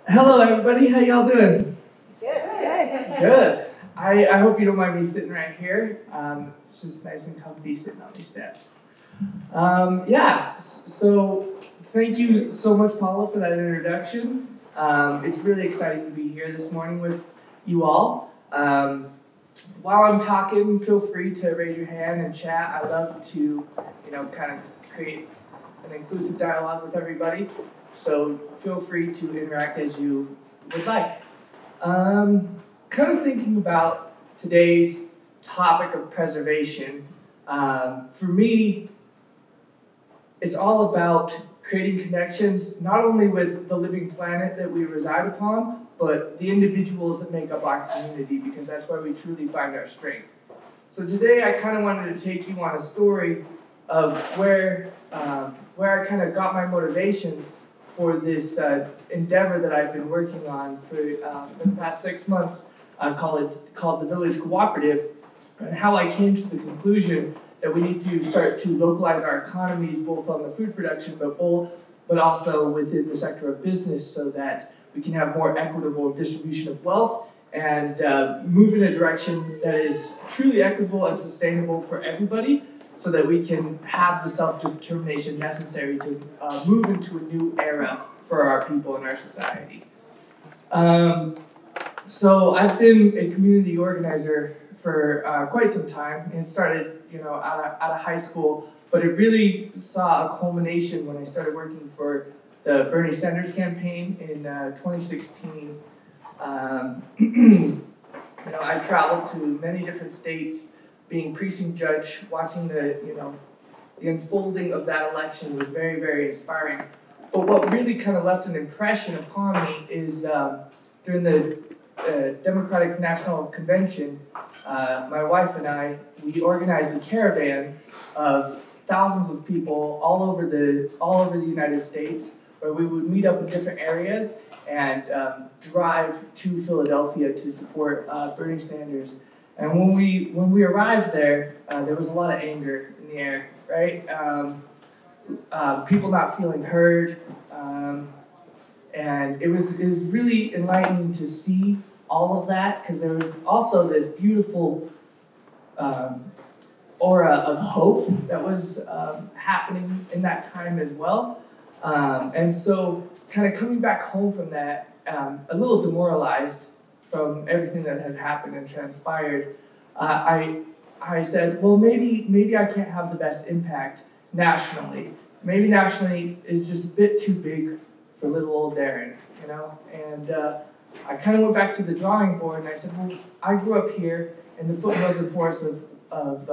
Hello everybody, how y'all doing? Good. Good. I hope you don't mind me sitting right here. It's just nice and comfy sitting on these steps. So thank you so much, Paula, for that introduction. It's really exciting to be here this morning with you all. While I'm talking, feel free to raise your hand and chat. I love to, kind of create an inclusive dialogue with everybody. So feel free to interact as you would like. Kind of thinking about today's topic of preservation. For me, it's all about creating connections, not only with the living planet that we reside upon, but the individuals that make up our community, because that's where we truly find our strength. So today I kind of wanted to take you on a story of where I kind of got my motivations for this endeavor that I've been working on for the past 6 months, called the Village Cooperative, and how I came to the conclusion that we need to start to localize our economies, both on the food production, but also within the sector of business, so that we can have more equitable distribution of wealth and move in a direction that is truly equitable and sustainable for everybody, so that we can have the self-determination necessary to move into a new era for our people and our society. So I've been a community organizer for quite some time, and started out of high school, but it really saw a culmination when I started working for the Bernie Sanders campaign in 2016. I traveled to many different states, being precinct judge, watching the unfolding of that election was very, very inspiring. But what really kind of left an impression upon me is during the Democratic National Convention, my wife and I, we organized a caravan of thousands of people all over the United States, where we would meet up in different areas and drive to Philadelphia to support Bernie Sanders. And when we arrived there, there was a lot of anger in the air, right? People not feeling heard, and it was really enlightening to see all of that, because there was also this beautiful aura of hope that was happening in that time as well. And so, kind of coming back home from that, a little demoralized from everything that had happened and transpired, I said, well, maybe I can't have the best impact nationally. Maybe nationally is just a bit too big for little old Darin, And I kind of went back to the drawing board, and I said, well, I grew up here in the foothills and forests of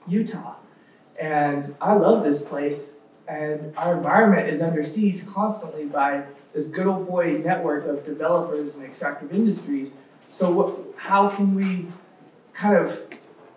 Utah, and I love this place. And our environment is under siege constantly by this good old boy network of developers and extractive industries. So how can we kind of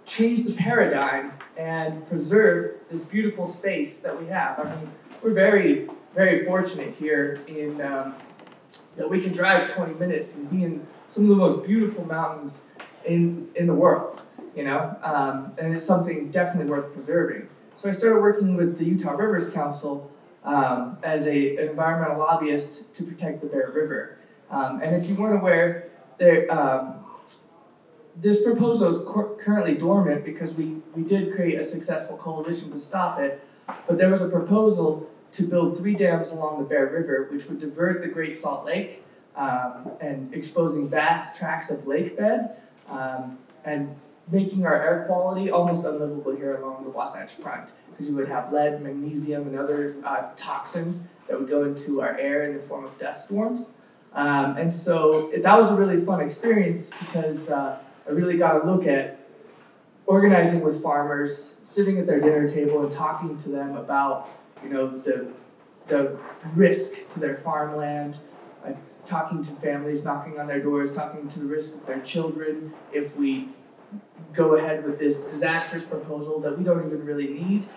change the paradigm and preserve this beautiful space that we have? I mean, we're very, very fortunate here in that we can drive 20 minutes and be in some of the most beautiful mountains in the world, and it's something definitely worth preserving. So I started working with the Utah Rivers Council as an environmental lobbyist to protect the Bear River. And if you weren't aware, this proposal is currently dormant because we did create a successful coalition to stop it, but there was a proposal to build 3 dams along the Bear River, which would divert the Great Salt Lake and exposing vast tracts of lake bed and making our air quality almost unlivable here along the Wasatch Front, because you would have lead, magnesium, and other toxins that would go into our air in the form of dust storms. And so that was a really fun experience, because I really got a look at organizing with farmers, sitting at their dinner table and talking to them about the risk to their farmland, talking to families knocking on their doors, talking to the risk of their children if we go ahead with this disastrous proposal that we don't even really need.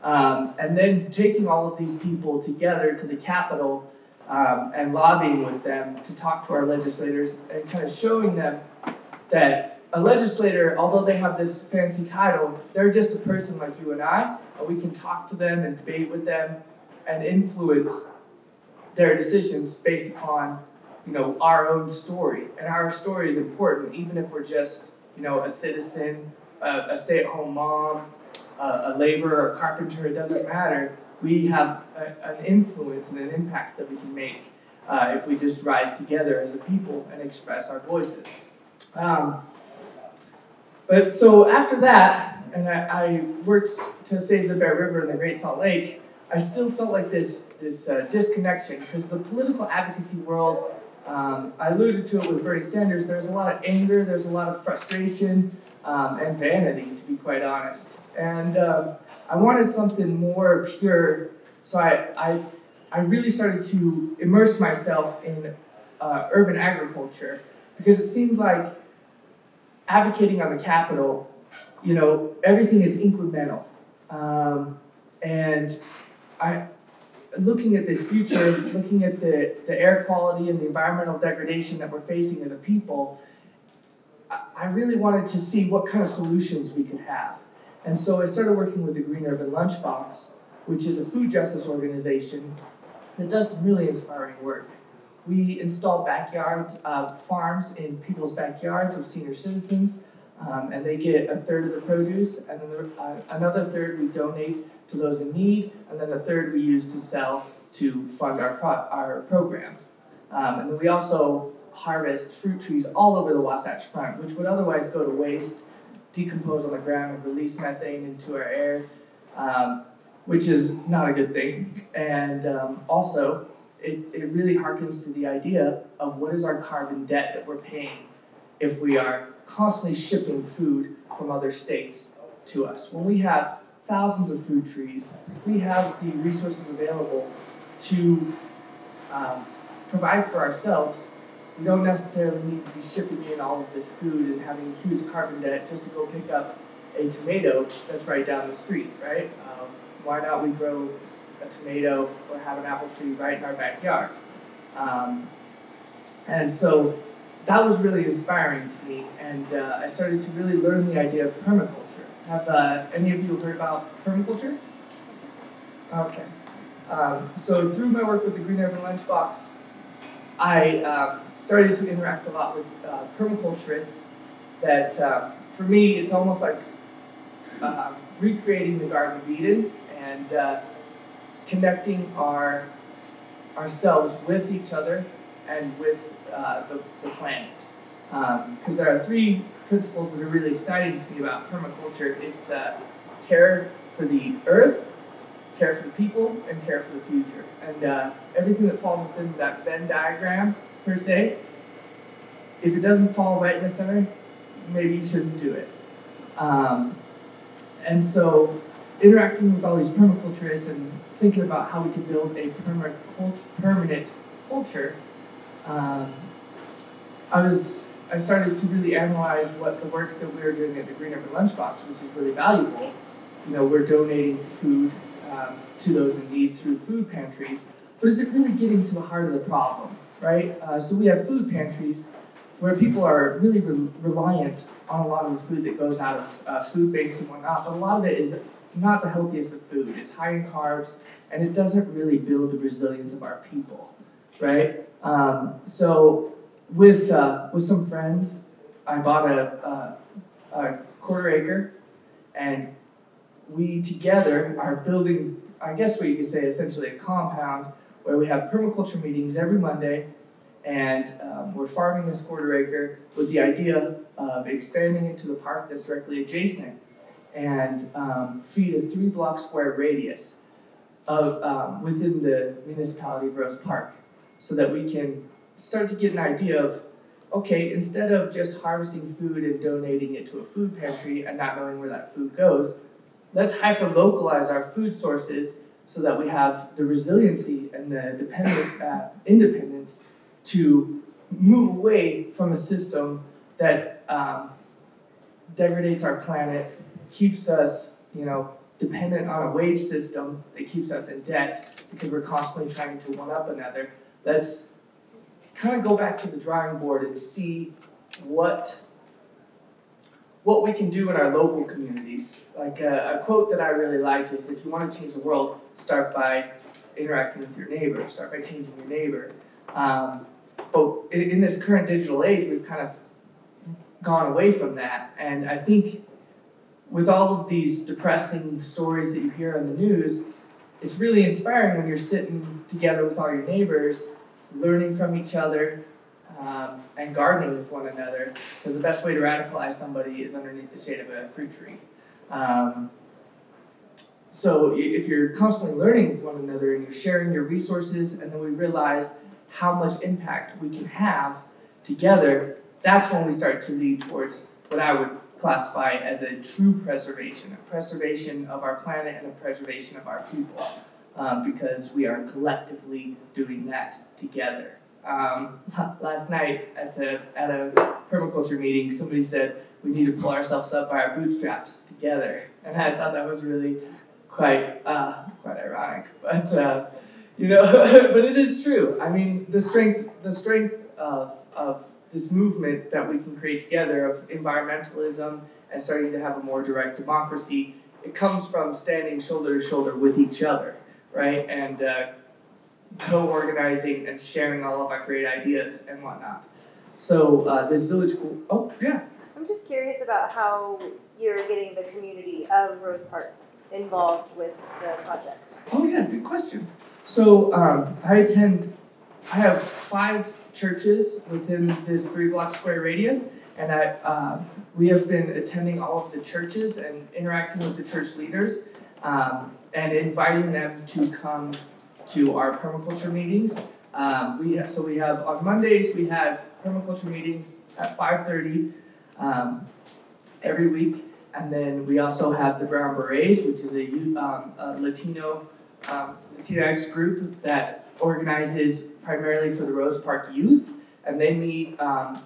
And then taking all of these people together to the Capitol and lobbying with them to talk to our legislators and kind of showing them that a legislator, although they have this fancy title, they're just a person like you and I, and we can talk to them and debate with them and influence their decisions based upon our own story. And our story is important, even if we're just, a citizen, a stay-at-home mom, a laborer, a carpenter, it doesn't matter. We have an influence and an impact that we can make if we just rise together as a people and express our voices. But so after that, and I worked to save the Bear River and the Great Salt Lake, I still felt like this disconnection, because the political advocacy world, I alluded to it with Bernie Sanders, there's a lot of anger, there's a lot of frustration, and vanity, to be quite honest. And I wanted something more pure, so I really started to immerse myself in urban agriculture, because it seemed like advocating on the Capitol, everything is incremental. And looking at this future, looking at the air quality and the environmental degradation that we're facing as a people, I really wanted to see what kind of solutions we could have. And so I started working with the Green Urban Lunchbox, which is a food justice organization that does some really inspiring work. We install backyard farms in people's backyards of senior citizens, and they get a third of the produce, and then another third we donate to those in need, and then a third we use to sell to fund our program. And then we also harvest fruit trees all over the Wasatch Front, which would otherwise go to waste, decompose on the ground, and release methane into our air, which is not a good thing. And also, it really harkens to the idea of what is our carbon debt that we're paying if we are constantly shipping food from other states to us. When we have thousands of fruit trees, we have the resources available to provide for ourselves. We don't necessarily need to be shipping in all of this food and having a huge carbon debt just to go pick up a tomato that's right down the street, right? Why not we grow a tomato or have an apple tree right in our backyard? And so that was really inspiring to me, and I started to really learn the idea of permaculture. Have any of you heard about permaculture? Okay. So through my work with the Green Urban Lunchbox, I started to interact a lot with permaculturists that, for me, it's almost like recreating the Garden of Eden and connecting ourselves with each other and with the planet. Because there are three principles that are really exciting to me about permaculture. It's care for the earth, care for the people, and care for the future. And everything that falls within that Venn diagram, per se, if it doesn't fall right in the center, maybe you shouldn't do it. And so interacting with all these permaculturists and thinking about how we can build a permanent culture, I started to really analyze what the work that we were doing at the Green Urban Lunchbox, which is really valuable. We're donating food to those in need through food pantries, but is it really getting to the heart of the problem, right? So we have food pantries where people are really reliant on a lot of the food that goes out of food banks and whatnot, but a lot of it is not the healthiest of food. It's high in carbs, and it doesn't really build the resilience of our people, right? So with some friends, I bought a quarter acre, and we together are building, I guess what you could say, essentially a compound where we have permaculture meetings every Monday, and we're farming this quarter acre with the idea of expanding it to the park that's directly adjacent and feed a 3-block square radius of within the municipality of Rose Park, so that we can start to get an idea of, okay, instead of just harvesting food and donating it to a food pantry and not knowing where that food goes, let's hyper-localize our food sources so that we have the resiliency and the independence to move away from a system that degrades our planet, keeps us, dependent on a wage system that keeps us in debt because we're constantly trying to one-up another. Let's kind of go back to the drawing board and see what we can do in our local communities. Like a quote that I really like is, if you want to change the world, start by interacting with your neighbor, start by changing your neighbor. but in this current digital age, we've kind of gone away from that. And I think with all of these depressing stories that you hear on the news, it's really inspiring when you're sitting together with all your neighbors, learning from each other, and gardening with one another, because the best way to radicalize somebody is underneath the shade of a fruit tree. So if you're constantly learning with one another and you're sharing your resources, and then we realize how much impact we can have together, that's when we start to lead towards what I would classify as a true preservation, a preservation of our planet and a preservation of our people, because we are collectively doing that together. Last night at a permaculture meeting, somebody said we need to pull ourselves up by our bootstraps together, and I thought that was really quite ironic, but but it is true. I mean, the strength of this movement that we can create together of environmentalism and starting to have a more direct democracy, it comes from standing shoulder to shoulder with each other, right? And co-organizing and sharing all of our great ideas and whatnot. So this village school, oh yeah. I'm just curious about how you're getting the community of Rose Parks involved with the project. Oh yeah, good question. So I have 5 churches within this 3-block square radius, and we have been attending all of the churches and interacting with the church leaders, and inviting them to come to our permaculture meetings. We have on Mondays we have permaculture meetings at 5:30 every week, and then we also have the Brown Berets, which is a Latino Latinx group that organizes primarily for the Rose Park youth, and they meet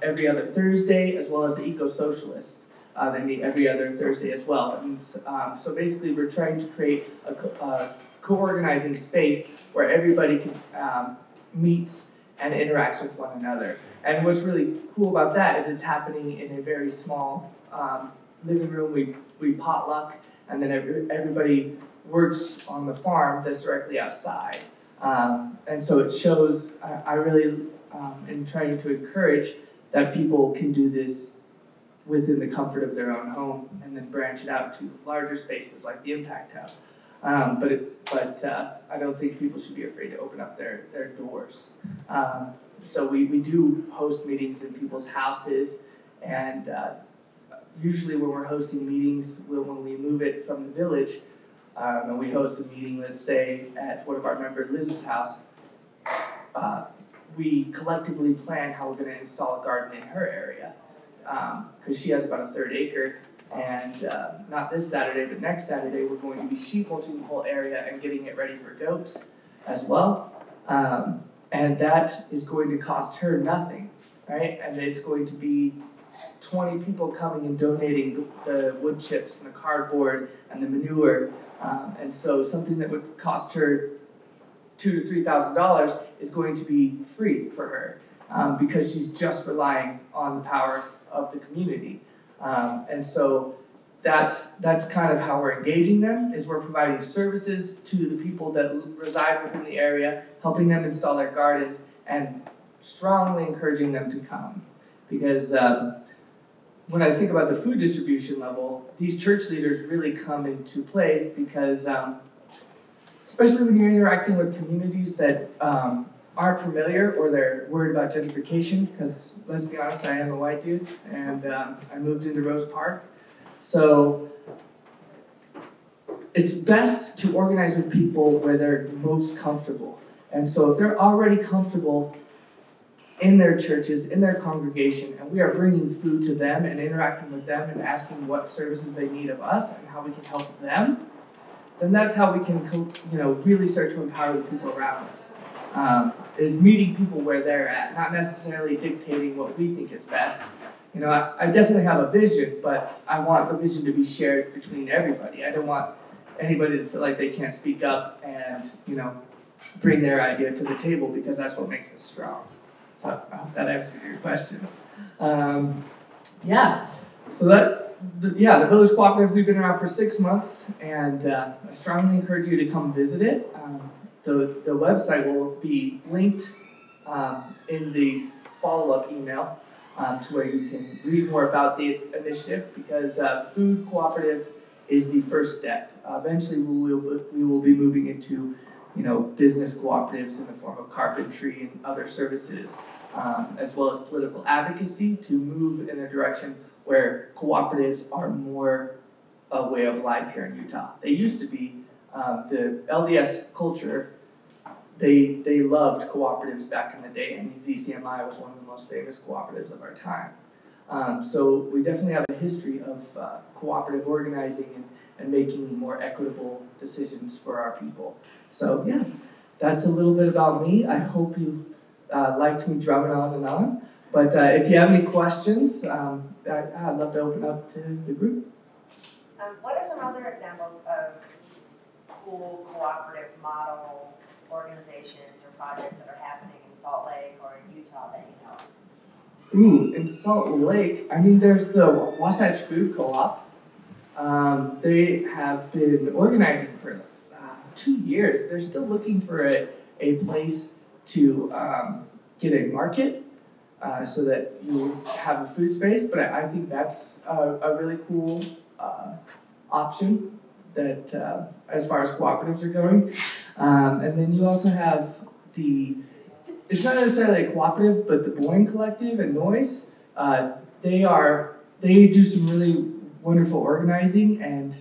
every other Thursday, as well as the Eco-Socialists. They meet every other Thursday as well. And so basically we're trying to create a co-organizing space where everybody can meets and interacts with one another. And what's really cool about that is it's happening in a very small living room. We potluck, and then everybody works on the farm that's directly outside. And so it shows, I really am trying to encourage that people can do this within the comfort of their own home, and then branch it out to larger spaces like the Impact Hub. But I don't think people should be afraid to open up their doors. So we do host meetings in people's houses, and usually when we're hosting meetings, when we move it from the village, and we host a meeting, let's say, at one of our member Liz's house, we collectively plan how we're going to install a garden in her area, because she has about a 1/3 acre. And not this Saturday, but next Saturday, we're going to be sheep mulching the whole area and getting it ready for goats as well. And that is going to cost her nothing, right? And it's going to be 20 people coming and donating the wood chips and the cardboard and the manure. And so something that would cost her $2,000 to $3,000 is going to be free for her, because she's just relying on the power of the community. And so that's kind of how we're engaging them, is we're providing services to the people that reside within the area, helping them install their gardens, and strongly encouraging them to come. Because when I think about the food distribution level, these church leaders really come into play, because especially when you're interacting with communities that aren't familiar, or they're worried about gentrification, because let's be honest, I am a white dude, and I moved into Rose Park. So it's best to organize with people where they're most comfortable. And so if they're already comfortable in their churches, in their congregation, and we are bringing food to them and interacting with them and asking what services they need of us and how we can help them, then that's how we can really start to empower the people around us. Is meeting people where they're at, not necessarily dictating what we think is best. I definitely have a vision, but I want the vision to be shared between everybody. I don't want anybody to feel like they can't speak up and, bring their idea to the table, because that's what makes us strong. So I hope that answered your question. The Village Cooperative, we've been around for 6 months, and I strongly encourage you to come visit it. The website will be linked in the follow-up email to where you can read more about the initiative, because food cooperative is the first step. Eventually, we will be moving into, business cooperatives in the form of carpentry and other services, as well as political advocacy, to move in a direction where cooperatives are more a way of life here in Utah. They used to be the LDS culture. They loved cooperatives back in the day. I mean, ZCMI was one of the most famous cooperatives of our time. So we definitely have a history of cooperative organizing and making more equitable decisions for our people. So yeah, that's a little bit about me. I hope you liked me drumming on and on. But if you have any questions, I'd love to open up to the group. What are some other examples of cool cooperative model organizations or projects that are happening in Salt Lake or in Utah that you know of? Ooh, in Salt Lake, I mean, there's the Wasatch Food Co-op. They have been organizing for 2 years. They're still looking for a place to get a market so that you have a food space, but I think that's a really cool option that as far as cooperatives are going. And then you also have it's not necessarily a cooperative, but the Boyne Collective and Noise, they do some really wonderful organizing, and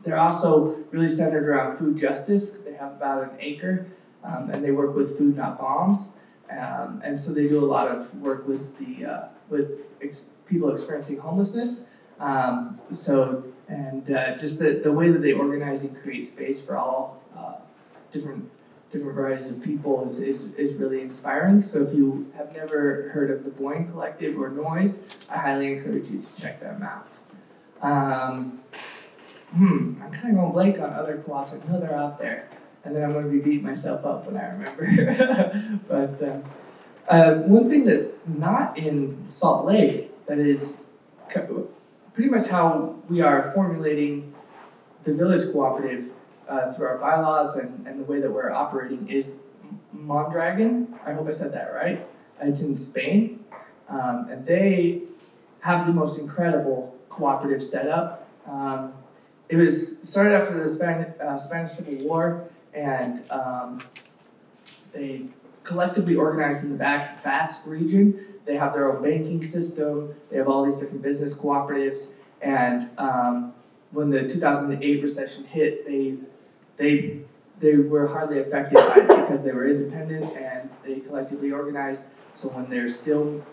they're also really centered around food justice. They have about an acre, and they work with Food Not Bombs, and so they do a lot of work with people experiencing homelessness. Just the way that they organize and create space for all different varieties of people is really inspiring. So if you have never heard of the Boyne Collective or Noise, I highly encourage you to check them out. I'm kind of going blank on other co-ops. I know they're out there, and then I'm going to be beating myself up when I remember. But one thing that's not in Salt Lake that is pretty much how we are formulating the village cooperative through our bylaws and the way that we're operating is Mondragon. I hope I said that right. It's in Spain, and they have the most incredible cooperative setup. It was started after the Spanish Civil War, and they collectively organized in the Basque region. They have their own banking system. They have all these different business cooperatives, and when the 2008 recession hit, they were hardly affected by it because they were independent and they collectively organized. So when their steel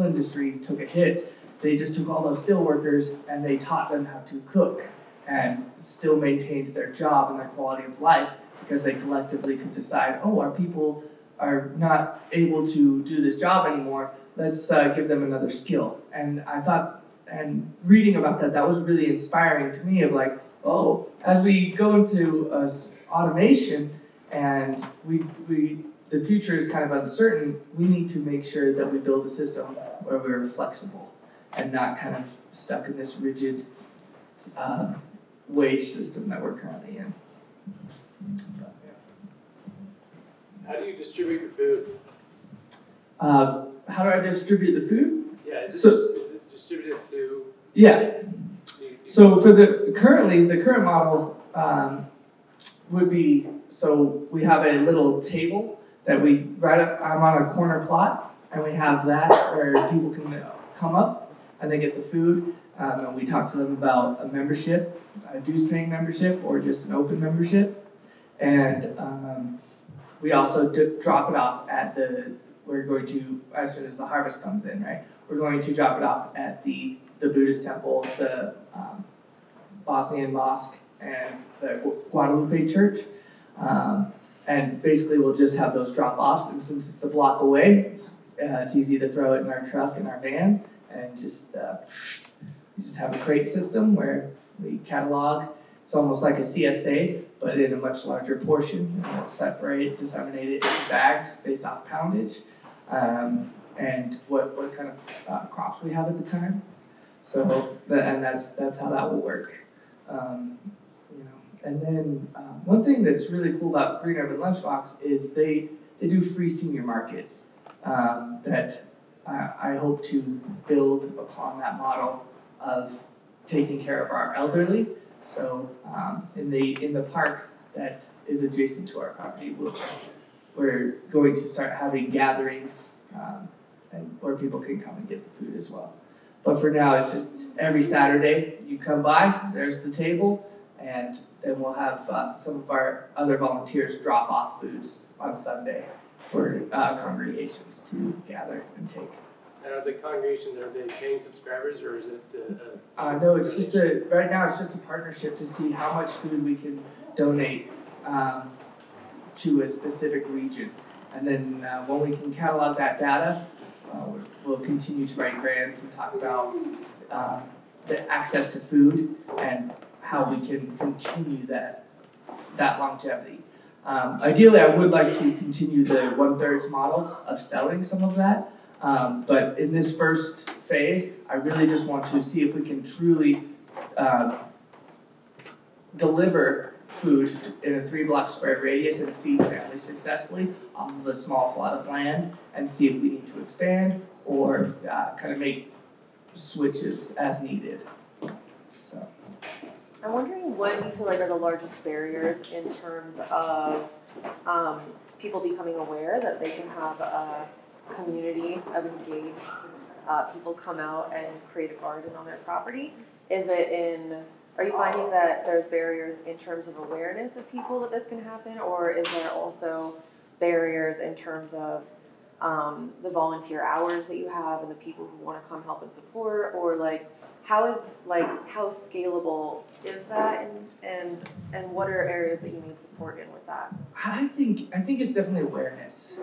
industry took a hit, they just took all those steel workers and they taught them how to cook and still maintained their job and their quality of life because they collectively could decide, oh, our people are not able to do this job anymore. Let's give them another skill. And I thought, and reading about that was really inspiring to me of like, oh, as we go into automation and the future is kind of uncertain, we need to make sure that we build a system where we're flexible and not kind of stuck in this rigid wage system that we're currently in. How do you distribute your food? How do I distribute the food? Yeah, is it distributed to? Yeah. So for the current model would be, so we have a little table that I'm on a corner plot, and we have that where people can come up and they get the food, and we talk to them about a membership, a dues-paying membership, or just an open membership, and we also drop it off we're going to, as soon as the harvest comes in, right, we're going to drop it off at the Buddhist temple, the Bosnian mosque, and the Guadalupe church. And basically we'll just have those drop-offs, and since it's a block away, it's easy to throw it in our truck, in our van, and we just have a crate system where we catalog. It's almost like a CSA, but in a much larger portion. And we'll disseminate it into bags based off poundage, and what kind of crops we have at the time. So, and that's how that will work. And then one thing that's really cool about Green Urban Lunchbox is they they do free senior markets that I hope to build upon that model of taking care of our elderly. So in the park that is adjacent to our property, we're going to start having gatherings and where people can come and get the food as well. But for now, it's just every Saturday you come by, there's the table, and then we'll have some of our other volunteers drop off foods on Sunday for congregations to gather and take. And are the congregations, are they paying subscribers, or is it? No, it's just right now it's just a partnership to see how much food we can donate to a specific region. And then when we can catalog that data, we'll continue to write grants and talk about the access to food and how we can continue that longevity. Ideally, I would like to continue the 1/3 model of selling some of that, but in this first phase, I really just want to see if we can truly deliver food in a 3-block square radius and feed families successfully off of a small plot of land, and see if we need to expand or kind of make switches as needed. So. I'm wondering what you feel like are the largest barriers in terms of people becoming aware that they can have a community of engaged people come out and create a garden on their property. Are you finding that there's barriers in terms of awareness of people that this can happen, or is there also barriers in terms of the volunteer hours that you have and the people who want to come help and support, or how scalable is that, and what are areas that you need support in with that? I think it's definitely awareness.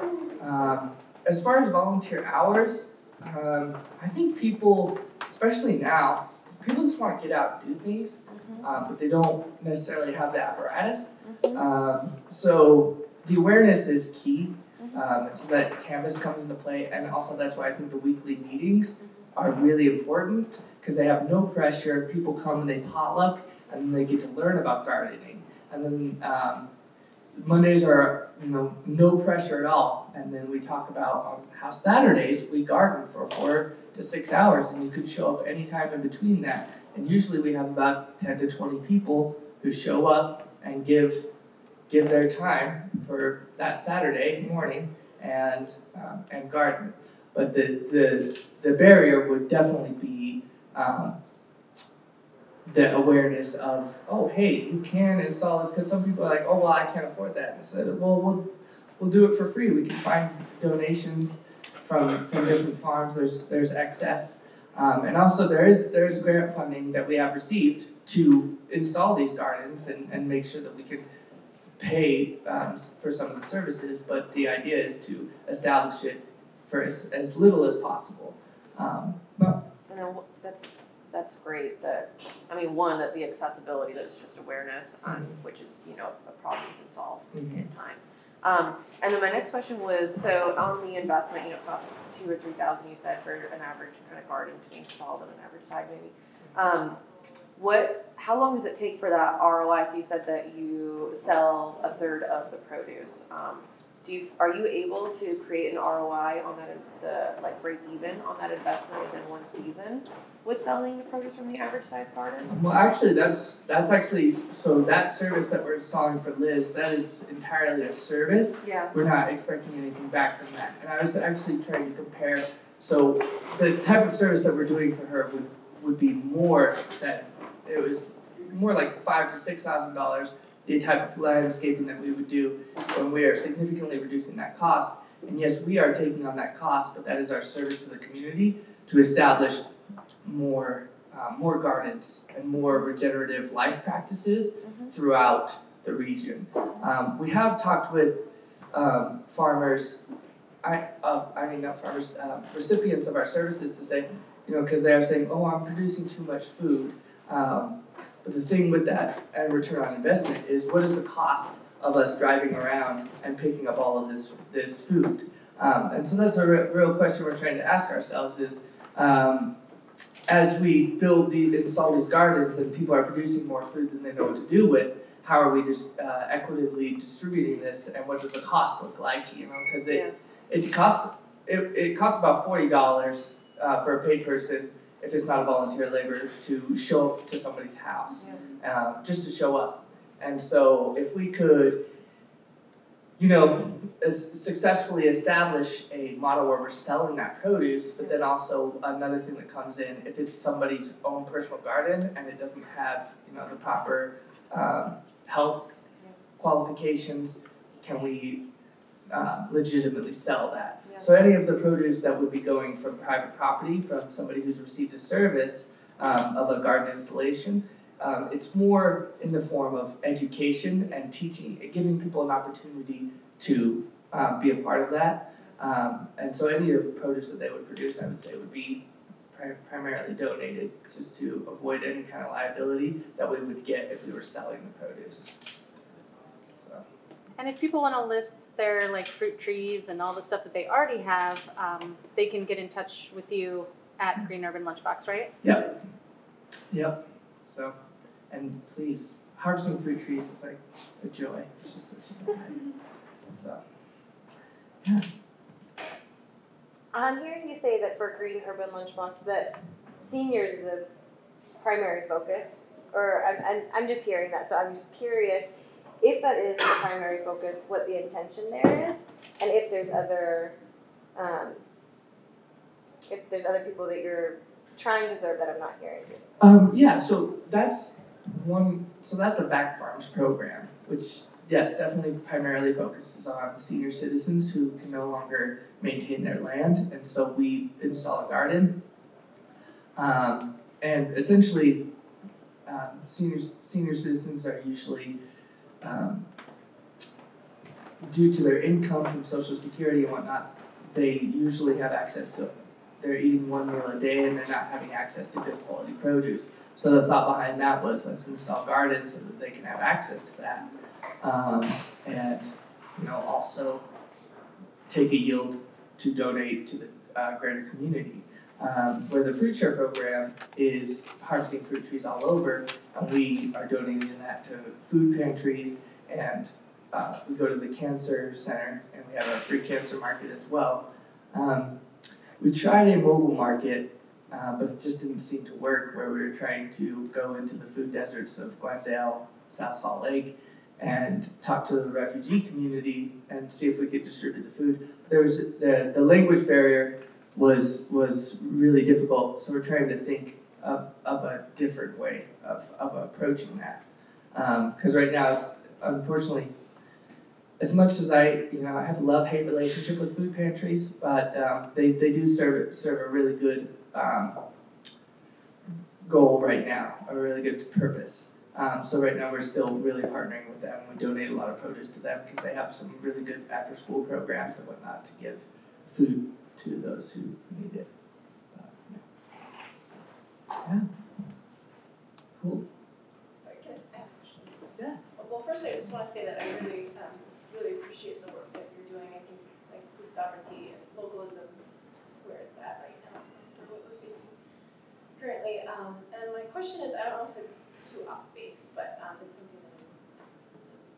As far as volunteer hours, I think people, especially now, people just want to get out and do things, but they don't necessarily have the apparatus. So the awareness is key, so that Canvas comes into play, and also that's why I think the weekly meetings are really important, because they have no pressure. People come and they potluck, and then they get to learn about gardening. And then Mondays are no pressure at all, and then we talk about how Saturdays we garden for 4 to 6 hours, and you could show up anytime in between that. And usually we have about 10 to 20 people who show up and give their time for that Saturday morning and garden. But the barrier would definitely be the awareness of, oh, hey, you can install this, because some people are like, oh, well, I can't afford that. And I said, well, we'll do it for free. We can find donations from different farms. There's excess, and also there's grant funding that we have received to install these gardens and make sure that we can pay for some of the services. But the idea is to establish it for as little as possible. And then that's great that the accessibility, that's just awareness on which is a problem you can solve in time. And then my next question was, so on the investment, it costs $2,000 or $3,000, you said, for an average kind of garden to be installed on an average side maybe. How long does it take for that ROI? So you said that you sell 1/3 of the produce. Are you able to create an ROI on that, break even on that investment within one season with selling the produce from the average size garden? Well, actually, that's actually, so that service that we're installing for Liz, that is entirely a service. Yeah. We're not expecting anything back from that. And I was actually trying to compare, so the type of service that we're doing for her would be more that it was more like $5,000 to $6,000. The type of landscaping that we would do when we are significantly reducing that cost. And yes, we are taking on that cost, but that is our service to the community to establish more gardens and more regenerative life practices throughout the region. We have talked with farmers, not farmers, recipients of our services to say, because they are saying, oh, I'm producing too much food. But the thing with that and return on investment is, what is the cost of us driving around and picking up all of this food? And so that's a real question we're trying to ask ourselves is, as we install these gardens and people are producing more food than they know what to do with, how are we just equitably distributing this, and what does the cost look like? Because it costs about $40 for a paid person if it's not a volunteer labor to show up to somebody's house, just to show up. And so if we could, successfully establish a model where we're selling that produce, but then also another thing that comes in, if it's somebody's own personal garden and it doesn't have, the proper health qualifications, can we legitimately sell that? So any of the produce that would be going from private property, from somebody who's received a service of a garden installation, it's more in the form of education and teaching, giving people an opportunity to be a part of that. And so any of the produce that they would produce, I would say, would be primarily donated, just to avoid any kind of liability that we would get if we were selling the produce. And if people want to list their fruit trees and all the stuff that they already have, they can get in touch with you at Green Urban Lunchbox, right? Yep. So, and please, harvesting fruit trees is like a joy. It's just such a good thing. So, yeah. I'm hearing you say that for Green Urban Lunchbox that seniors is a primary focus, or I'm just hearing that, so I'm just curious if that is the primary focus, what the intention there is, and if there's other people that you're trying to serve that I'm not hearing. So that's the Back Farms program, which yes, definitely primarily focuses on senior citizens who can no longer maintain their land, and so we install a garden. And essentially, senior citizens are usually, due to their income from Social Security and whatnot, they usually have access to, they're eating one meal a day and they're not having access to good quality produce. So the thought behind that was, let's install gardens so that they can have access to that. And also take a yield to donate to the greater community. Where the fruit share program is harvesting fruit trees all over, and we are donating that to food pantries, and we go to the cancer center, and we have a free cancer market as well. We tried a mobile market, but it just didn't seem to work, where we were trying to go into the food deserts of Glendale, South Salt Lake, and talk to the refugee community and see if we could distribute the food. There was the language barrier was really difficult, so we're trying to think of a different way of approaching that. Because right now, it's unfortunately, as much as I have a love-hate relationship with food pantries, but they do serve a really good goal right now, a really good purpose. So right now we're still really partnering with them. We donate a lot of produce to them because they have some really good after-school programs and whatnot to give food to those who need it. Yeah. Cool. Sorry, can I have a question? Yeah. Well, first I just want to say that I really appreciate the work that you're doing. I think food sovereignty and localism is where it's at right now, what we're facing currently. And my question is, I don't know if it's too off base, but it's something that I'm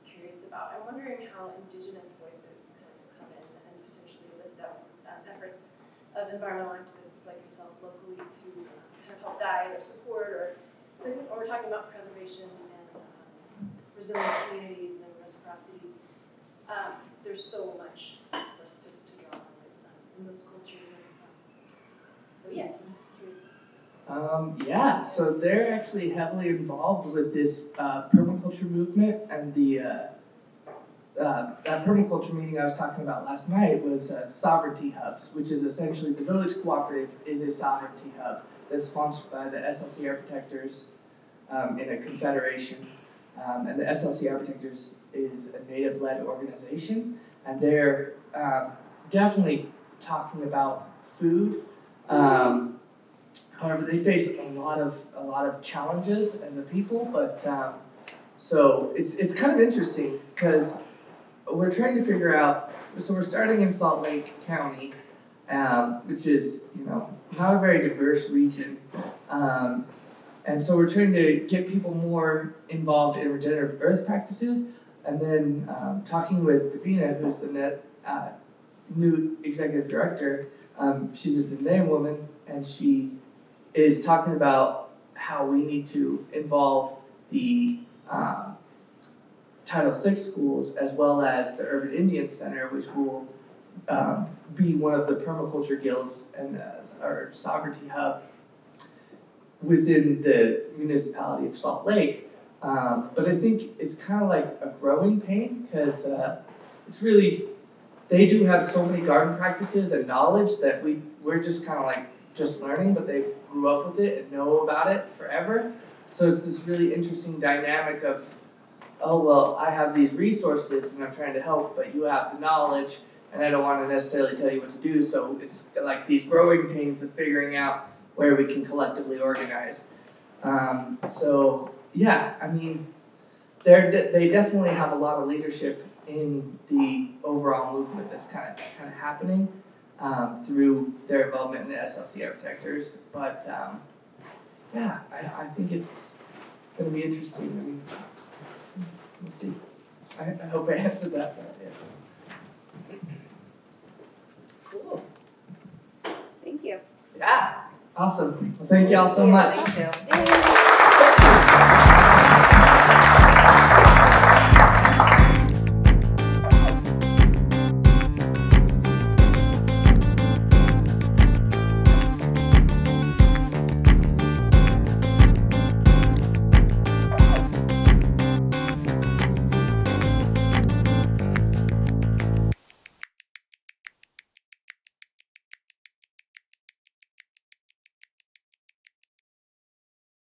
curious about. I'm wondering how Indigenous voices kind of come in and potentially lift up efforts of environmental activists like yourself locally to kind of help guide or support, or when we're talking about preservation and resilient communities and reciprocity. There's so much for us to draw on in those cultures. So yeah, I'm just curious. So they're actually heavily involved with this permaculture movement, and that permaculture meeting I was talking about last night was sovereignty hubs, which is essentially the village cooperative is a sovereignty hub that's sponsored by the SLC Protectors in a confederation. And the SLC Protectors is a native-led organization, and they're definitely talking about food. However, they face a lot of challenges as a people, but so it's kind of interesting because we're trying to figure out. So we're starting in Salt Lake County, which is not a very diverse region, And so we're trying to get people more involved in regenerative earth practices, and then talking with Davina, who's the new executive director. She's a Ghanaian woman, and she is talking about how we need to involve the Title VI schools as well as the Urban Indian Center, which will be one of the permaculture guilds and our sovereignty hub within the municipality of Salt Lake. But I think it's kind of like a growing pain because it's really, they do have so many garden practices and knowledge that we're just kind of like just learning, but they grew up with it and know about it forever. So it's this really interesting dynamic of, oh, well, I have these resources and I'm trying to help, but you have the knowledge and I don't want to necessarily tell you what to do. So it's like these growing pains of figuring out where we can collectively organize. So yeah, I mean, they definitely have a lot of leadership in the overall movement that's kind of happening through their involvement in the SLC Protectors. But yeah, I think it's going to be interesting. I mean, we'll see. I hope I answered that. Yeah. Cool. Thank you. Yeah. Awesome. Well, thank you all so much. Thank you.